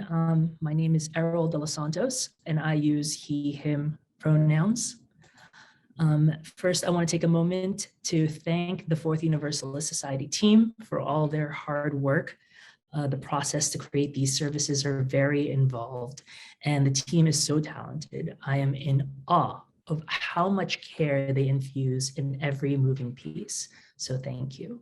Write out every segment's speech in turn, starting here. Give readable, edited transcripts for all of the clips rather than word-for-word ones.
everyone. My name is Erol Delos Santos, and I use he, him pronouns. First, I want to take a moment to thank the Fourth Universalist Society team for all their hard work. The process to create these services are very involved, and the team is so talented. I am in awe of how much care they infuse in every moving piece. So thank you.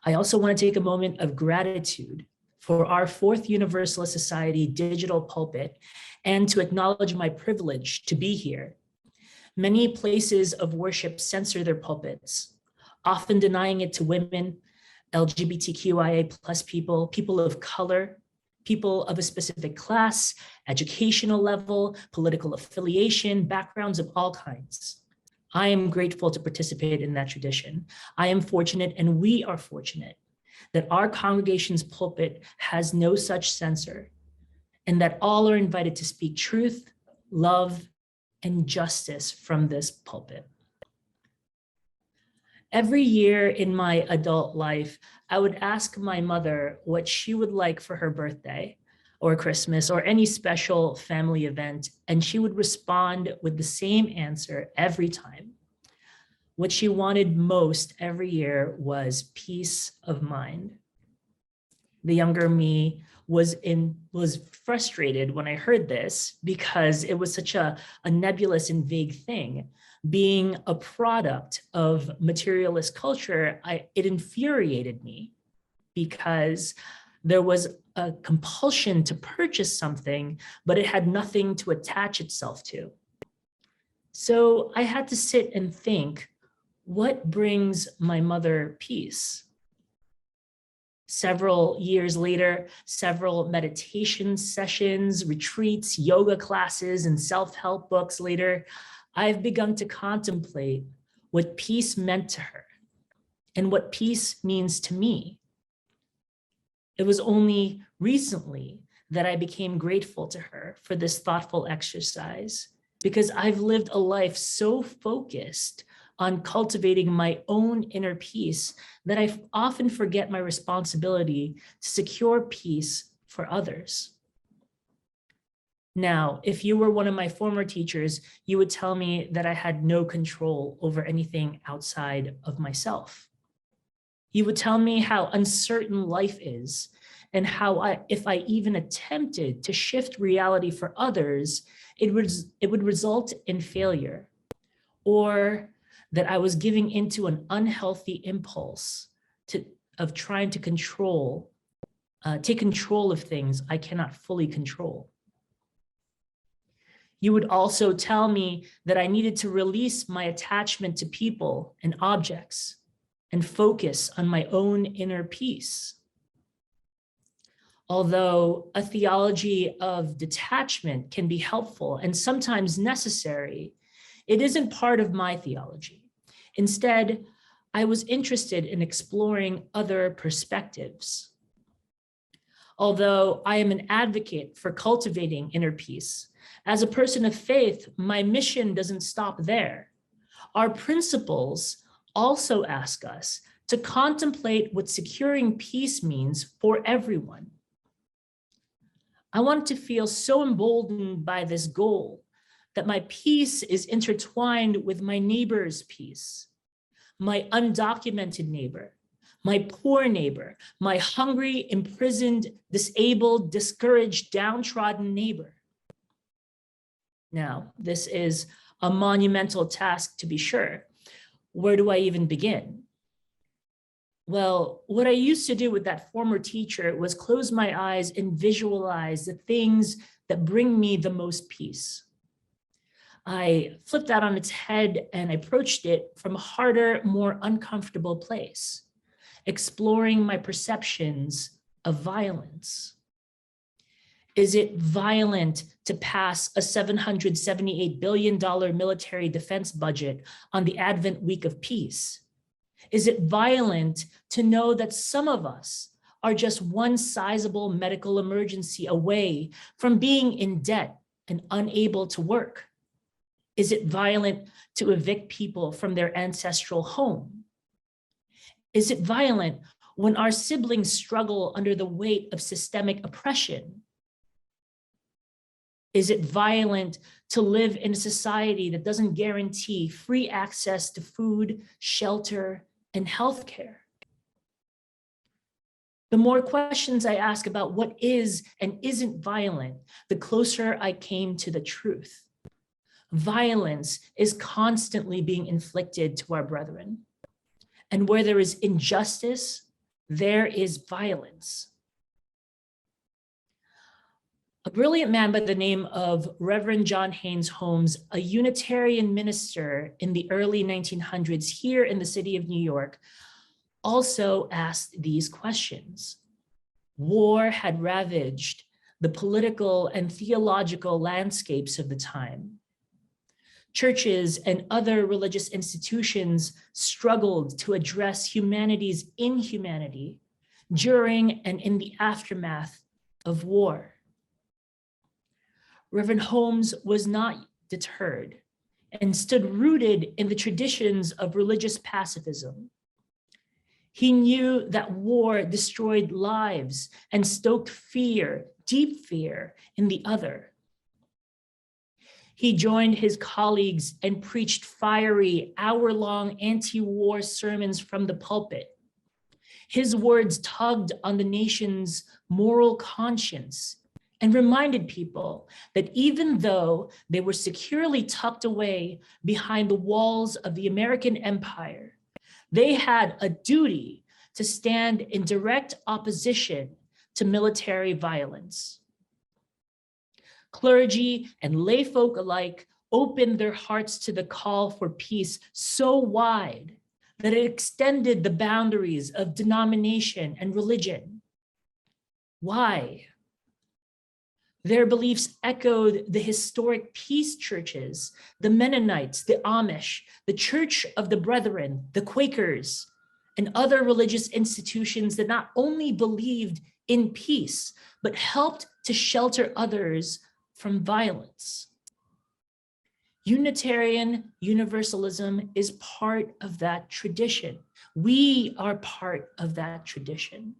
I also want to take a moment of gratitude for our Fourth Universalist Society digital pulpit and to acknowledge my privilege to be here. Many places of worship censor their pulpits, often denying it to women, LGBTQIA plus people, people of color, people of a specific class, educational level, political affiliation, backgrounds of all kinds. I am grateful to participate in that tradition. I am fortunate, and we are fortunate, that our congregation's pulpit has no such censor, and that all are invited to speak truth, love, and justice from this pulpit. Every year in my adult life, I would ask my mother what she would like for her birthday or Christmas or any special family event, and she would respond with the same answer every time. What she wanted most every year was peace of mind. The younger me was frustrated when I heard this because it was such a nebulous and vague thing. Being a product of materialist culture, it infuriated me because there was a compulsion to purchase something, but it had nothing to attach itself to. So I had to sit and think, what brings my mother peace? Several years later, several meditation sessions, retreats, yoga classes, and self-help books later, I've begun to contemplate what peace meant to her and what peace means to me. It was only recently that I became grateful to her for this thoughtful exercise, because I've lived a life so focused on cultivating my own inner peace that I often forget my responsibility to secure peace for others. Now, if you were one of my former teachers, you would tell me that I had no control over anything outside of myself. You would tell me how uncertain life is and how if I even attempted to shift reality for others, it would result in failure, or that I was giving into an unhealthy impulse of trying to take control of things I cannot fully control. You would also tell me that I needed to release my attachment to people and objects and focus on my own inner peace. Although a theology of detachment can be helpful and sometimes necessary, it isn't part of my theology. Instead, I was interested in exploring other perspectives. Although I am an advocate for cultivating inner peace, as a person of faith, my mission doesn't stop there. Our principles also ask us to contemplate what securing peace means for everyone. I want to feel so emboldened by this goal that my peace is intertwined with my neighbor's peace, my undocumented neighbor, my poor neighbor, my hungry, imprisoned, disabled, discouraged, downtrodden neighbor. Now, this is a monumental task, to be sure. Where do I even begin? Well, what I used to do with that former teacher was close my eyes and visualize the things that bring me the most peace. I flipped that on its head and approached it from a harder, more uncomfortable place, exploring my perceptions of violence. Is it violent to pass a $778 billion military defense budget on the Advent week of peace? Is it violent to know that some of us are just one sizable medical emergency away from being in debt and unable to work? Is it violent to evict people from their ancestral home? Is it violent when our siblings struggle under the weight of systemic oppression? Is it violent to live in a society that doesn't guarantee free access to food, shelter, and healthcare? The more questions I ask about what is and isn't violent, the closer I came to the truth. Violence is constantly being inflicted to our brethren. And where there is injustice, there is violence. A brilliant man by the name of Reverend John Haynes Holmes, a Unitarian minister in the early 1900s here in the city of New York, also asked these questions. War had ravaged the political and theological landscapes of the time. Churches and other religious institutions struggled to address humanity's inhumanity during and in the aftermath of war. Reverend Holmes was not deterred and stood rooted in the traditions of religious pacifism. He knew that war destroyed lives and stoked fear, deep fear, in the other. He joined his colleagues and preached fiery, hour-long anti-war sermons from the pulpit. His words tugged on the nation's moral conscience and reminded people that even though they were securely tucked away behind the walls of the American empire, they had a duty to stand in direct opposition to military violence. Clergy and layfolk alike opened their hearts to the call for peace so wide that it extended the boundaries of denomination and religion. Why? Their beliefs echoed the historic peace churches, the Mennonites, the Amish, the Church of the Brethren, the Quakers, and other religious institutions that not only believed in peace, but helped to shelter others from violence. Unitarian Universalism is part of that tradition. We are part of that tradition.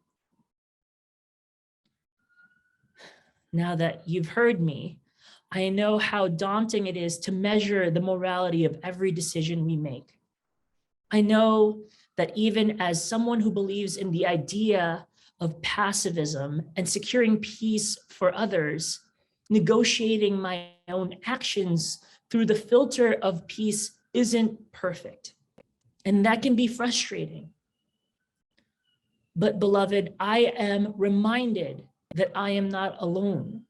Now that you've heard me, I know how daunting it is to measure the morality of every decision we make. I know that even as someone who believes in the idea of pacifism and securing peace for others, negotiating my own actions through the filter of peace isn't perfect. And that can be frustrating. But beloved, I am reminded that I am not alone.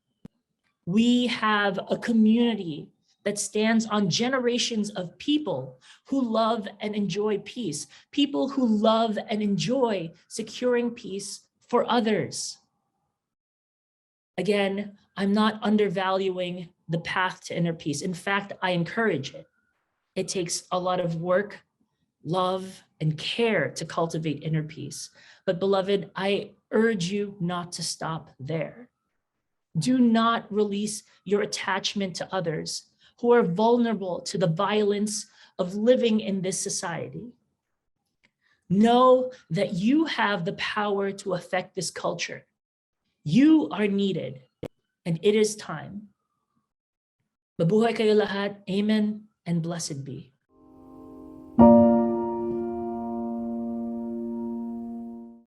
We have a community that stands on generations of people who love and enjoy peace, people who love and enjoy securing peace for others. Again, I'm not undervaluing the path to inner peace. In fact, I encourage it. It takes a lot of work, love, and care to cultivate inner peace. But beloved, I urge you not to stop there. Do not release your attachment to others who are vulnerable to the violence of living in this society. Know that you have the power to affect this culture. You are needed, and it is time. Mabuhay kayo lahat. Amen and blessed be.